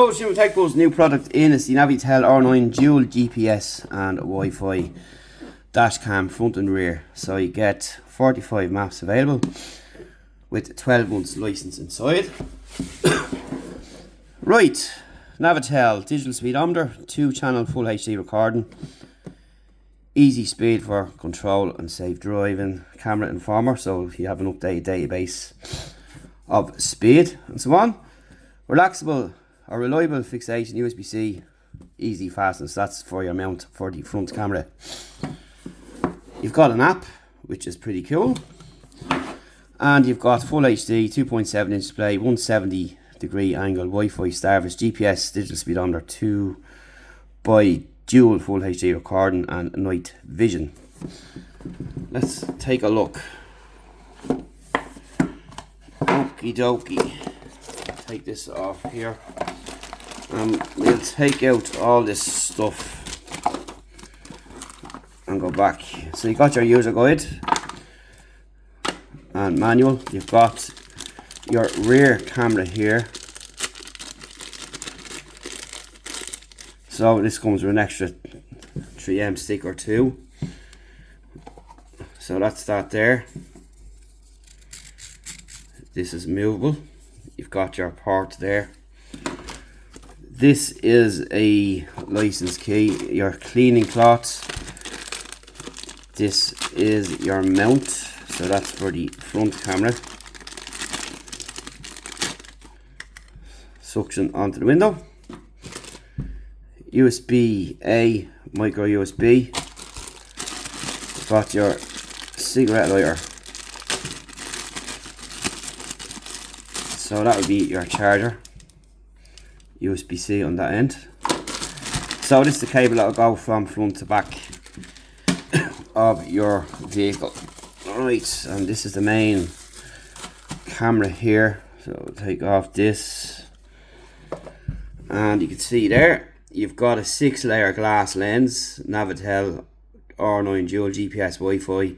Hello, it's Jim Techbo's new product in is the NAVITEL R9 dual GPS and Wi-Fi dash cam front and rear. So you get 45 maps available with 12 months license inside. Right, NAVITEL digital speedometer, 2-channel full HD recording, easy speed for control and safe driving, camera informer, so if you have an updated database of speed and so on. Relaxable or reliable fixation, USB-C, easy fastness, that's for your mount for the front camera. You've got an app, which is pretty cool, and you've got full HD, 2.7 inch display, 170-degree angle, Wi-Fi service, GPS, digital speedometer, 2 by dual full HD recording and night vision. Let's take a look. Okie dokie. Take this off here. We'll take out all this stuff and go back. So you got your user guide and manual. You've got your rear camera here. So this comes with an extra 3M stick or 2. So that's that there. This is movable. You've got your port there. This is a license key, your cleaning cloth. This is your mount, so that's for the front camera. Suction onto the window. USB-A, micro USB. You've got your cigarette lighter. So that would be your charger. USB-C on that end. So this is the cable that will go from front to back of your vehicle. Alright, and this is the main camera here. So we'll take off this. And you can see there, you've got a 6-layer glass lens, NAVITEL R9 dual GPS Wi-Fi.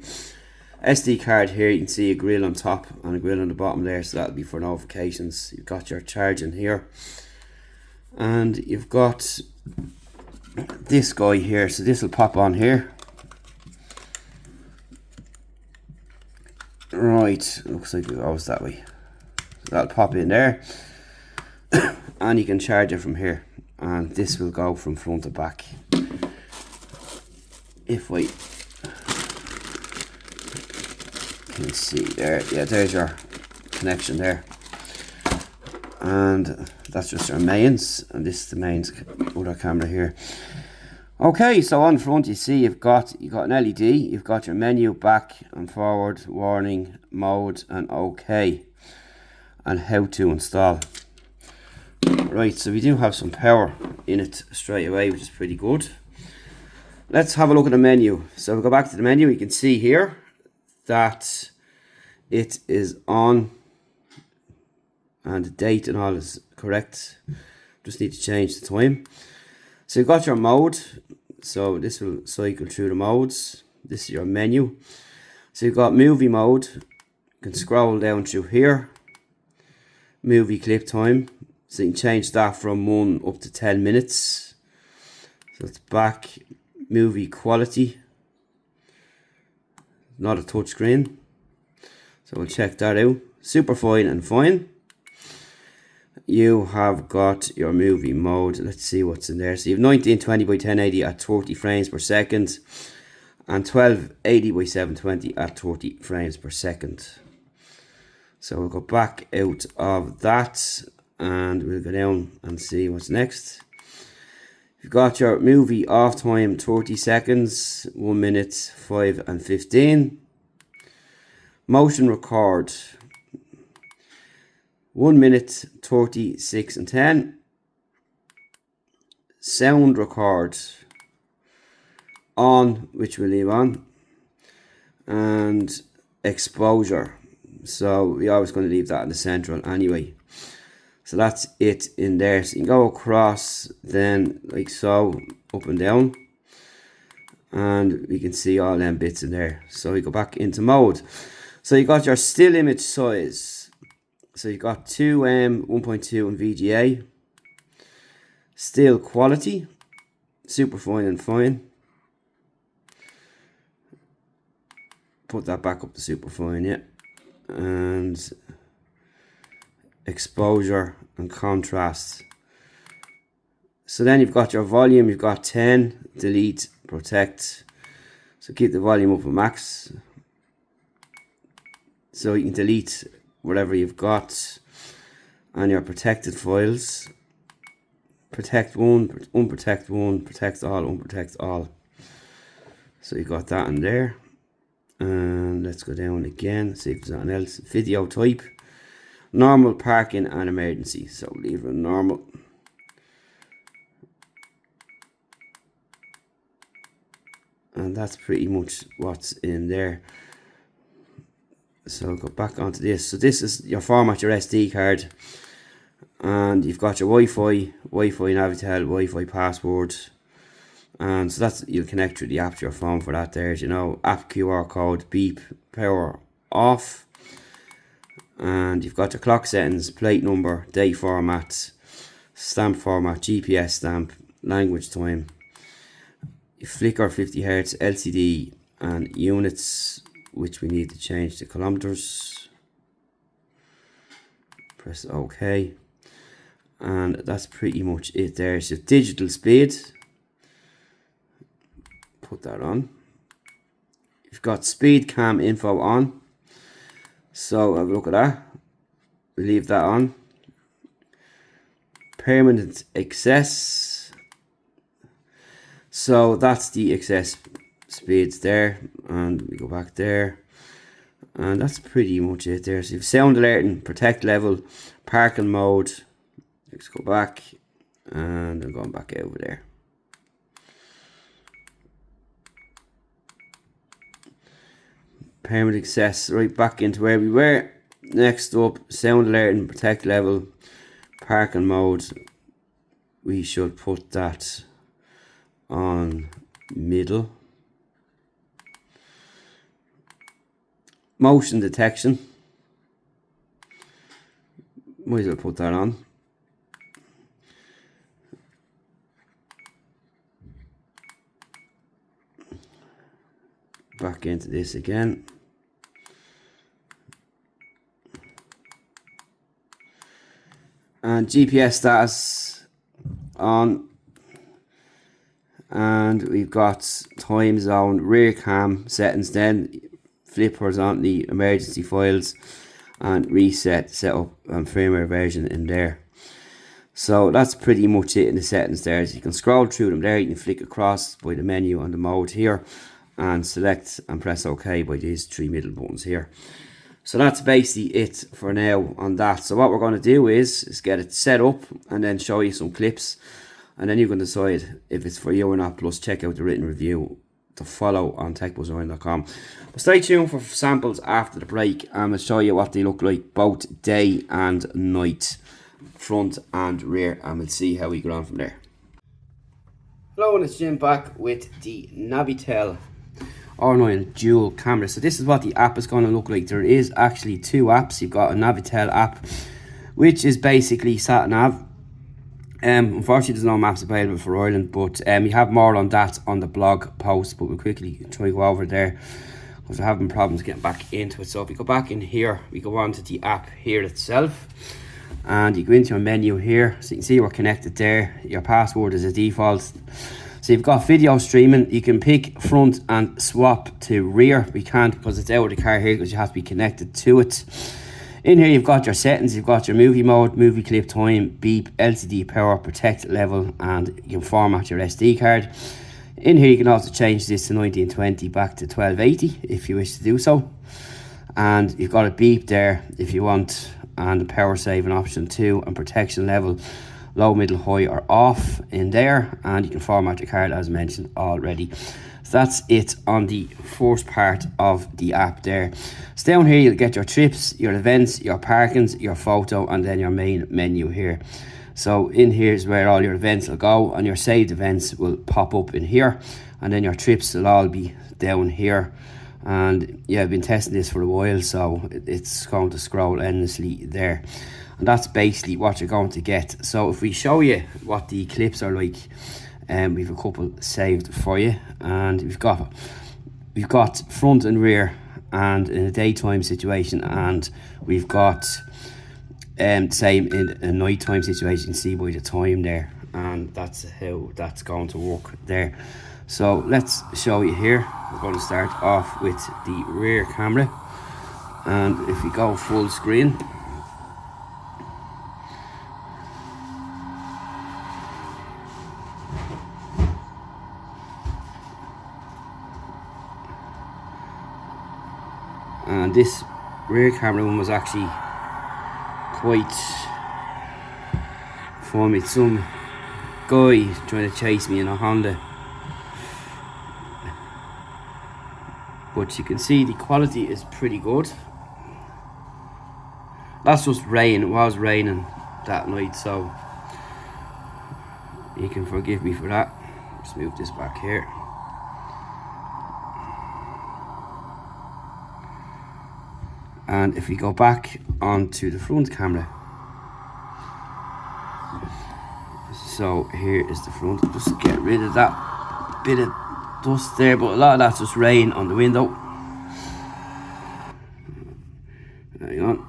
SD card here, you can see a grill on top and a grill on the bottom there, so that'll be for notifications. You've got your charging here, and you've got this guy here, so this will pop on here. Right, looks like it goes that way. So that'll pop in there, and you can charge it from here, and this will go from front to back. If we can see there, yeah, there's your connection there, and that's just our mains, and this is the mains other camera here. Okay, so on front you see you've got an LED, you've got your menu, back and forward, warning, mode, and OK, and how to install. Right, so we do have some power in it straight away, which is pretty good. Let's have a look at the menu. So we go back to the menu, you can see here that it is on and the date and all is correct. Just need to change the time. So you've got your mode, so this will cycle through the modes. This is your menu. So you've got movie mode, you can scroll down through here. Movie clip time, so you can change that from 1 up to 10 minutes. So it's back. Movie quality, not a touch screen, so we'll check that out. Super fine and fine. You have got your movie mode. Let's see what's in there. So you have 1920 by 1080 at 30 frames per second and 1280 by 720 at 30 frames per second. So we'll go back out of that and we'll go down and see what's next. You've got your movie off time 30 seconds, 1 minute 5 and 15. Motion record 1 minute 36 and 10. Sound record on, which we'll leave on, and exposure. So we're always going to leave that in the central anyway. So that's it in there. So you can go across then like so, up and down. And we can see all them bits in there. So we go back into mode. So you got your still image size. So you got 1.2 in VGA. Still quality, super fine and fine. Put that back up to super fine, yeah. And exposure and contrast. So then you've got your volume, you've got 10, delete, protect. So keep the volume up at max. So you can delete whatever you've got. And your protected files. Protect one, unprotect one, protect all, unprotect all. So you got that in there. And let's go down again, see if there's anything else. Video type. Normal, parking and emergency. So leave it normal. And that's pretty much what's in there. So go back onto this. So this is your format, your SD card. And you've got your Wi-Fi NAVITEL, Wi-Fi password. And so that's, you'll connect through the app to your phone for that there, you know. App QR code, beep, power off. And you've got your clock settings, plate number, date format, stamp format, GPS stamp, language time. Flicker 50 Hz, LCD and units, which we need to change to kilometers. Press OK. And that's pretty much it there. So digital speed. Put that on. You've got speed cam info on. So have a look at that. We leave that on. Permanent access. So that's the access speeds there, and we go back there, and that's pretty much it there. So you've sound alerting, protect level, parking mode. Let's go back, and I'm going back over there. Permanent access, right back into where we were. Next up, sound alerting, protect level, parking mode. We should put that on middle. Motion detection, might as well put that on. Back into this again. And GPS status on. And we've got time zone, rear cam settings, then flip horizontally, emergency files, and reset, setup and firmware version in there. So that's pretty much it in the settings there. So you can scroll through them there, you can flick across by the menu on the mode here and select and press OK by these three middle buttons here. So that's basically it for now on that. So what we're going to do is get it set up and then show you some clips. And then you can decide if it's for you or not, plus check out the written review to follow on techbuzzonline.com. But stay tuned for samples after the break, and I'll show you what they look like both day and night, front and rear, and we'll see how we go on from there. Hello, and it's Jim back with the NAVITEL R9 dual camera. So this is what the app is going to look like. There is actually two apps. You've got a NAVITEL app, which is basically sat nav. Unfortunately there's no maps available for Ireland, but you have more on that on the blog post, but we'll quickly try to go over there because we're having problems getting back into it. So if we go back in here, we go on to the app here itself, and you go into your menu here, so you can see we're connected there. Your password is a default. So you've got video streaming. You can pick front and swap to rear. We can't because it's out of the car here because you have to be connected to it. In here you've got your settings, you've got your movie mode, movie clip time, beep, LCD power, protect level, and you can format your SD card. In here you can also change this to 1920 back to 1280 if you wish to do so. And you've got a beep there if you want, and a power saving option too, and protection level, low, middle, high or off in there, and you can format your card as mentioned already. So that's it on the first part of the app there. So down here you'll get your trips, your events, your parkings, your photo, and then your main menu here. So in here is where all your events will go, and your saved events will pop up in here, and then your trips will all be down here. And yeah, I've been testing this for a while, so it's going to scroll endlessly there. and that's basically what you're going to get. So if we show you what the clips are like, we've a couple saved for you, and we've got front and rear, and in a daytime situation, and we've got same in a nighttime situation. See by the time there, and that's how that's going to work there. So let's show you here. We're going to start off with the rear camera, and if we go full screen, and this rear camera one was actually quite funny. Some guy trying to chase me in a Honda, but you can see the quality is pretty good. That's just rain. It was raining that night, so you can forgive me for that. Let's move this back here. And if we go back onto the front camera, so here is the front. Just get rid of that bit of dust there, but a lot of that's just rain on the window. Hang on.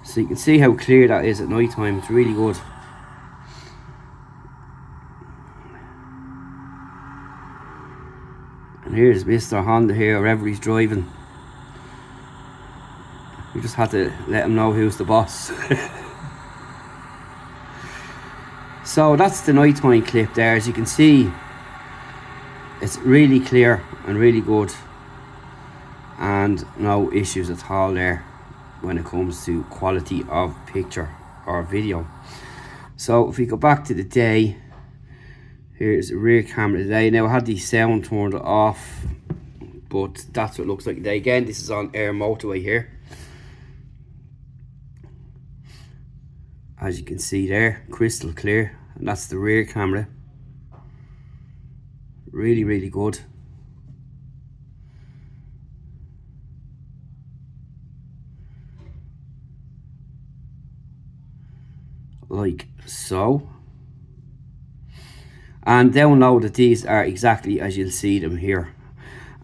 So you can see how clear that is at night time. It's really good. And here's Mr. Honda here, wherever he's driving. We just had to let him know who's the boss. So that's the nighttime clip there. As you can see, it's really clear and really good, and no issues at all there when it comes to quality of picture or video. So if we go back to the day, here's the rear camera today. Now I had the sound turned off, but that's what it looks like today. Again, this is on Air Motorway here. As you can see there, crystal clear, and that's the rear camera. Really, really good. Like so. And down low that these are exactly as you'll see them here.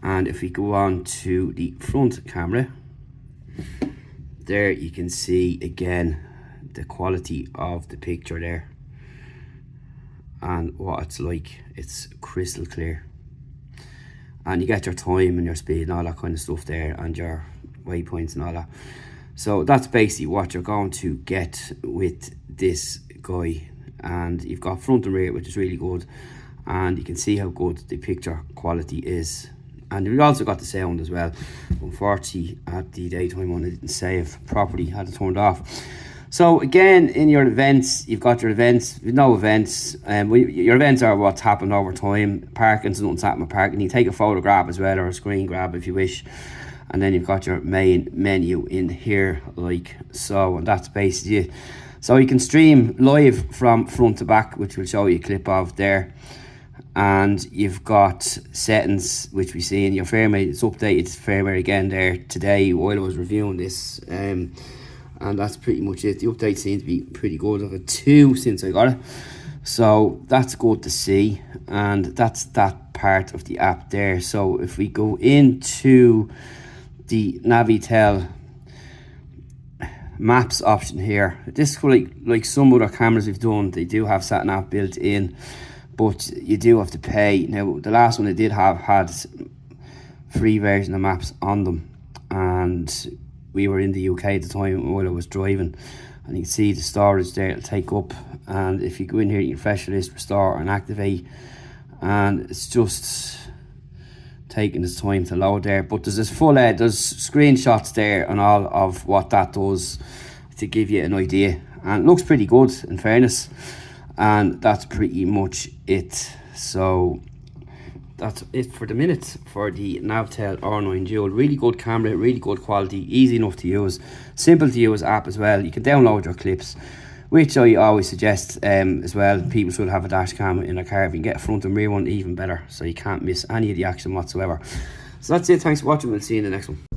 And if we go on to the front camera, there you can see again the quality of the picture there and what it's like. It's crystal clear, and you get your time and your speed and all that kind of stuff there, and your waypoints and all that. So that's basically what you're going to get with this guy. And you've got front and rear, which is really good, and you can see how good the picture quality is. And we've also got the sound as well. Unfortunately, at the daytime one, I didn't save properly, had it turned off. So again, in your events, you've got your events. With no events, your events are what's happened over time. Parking's nothing's happened with parking. You take a photograph as well, or a screen grab if you wish. And then you've got your main menu in here, like so, and that's basically it. So you can stream live from front to back, which we'll show you a clip of there. And you've got settings, which we see in your firmware. It's updated firmware again there today while I was reviewing this. And that's pretty much it. The update seems to be pretty good. I've had 2 since I got it. So that's good to see. And that's that part of the app there. So if we go into the NAVITEL maps option here, this is like some other cameras we've done. They do have sat nav built in, but you do have to pay. Now the last one they did have had free version of maps on them, and we were in the UK at the time while I was driving, and you can see the storage there it'll take up. And if you go in here, you can refresh your list, restore and activate, and it's just taking its time to load there. But there's this full there's screenshots there and all of what that does to give you an idea, and it looks pretty good in fairness. And that's pretty much it. So that's it for the minute for the NAVITEL R9 Dual. Really good camera, really good quality, easy enough to use, simple to use app as well. You can download your clips, which I always suggest as well. People should have a dash cam in a car. If you can get a front and rear one, even better, so you can't miss any of the action whatsoever. So that's it. Thanks for watching. We'll see you in the next one.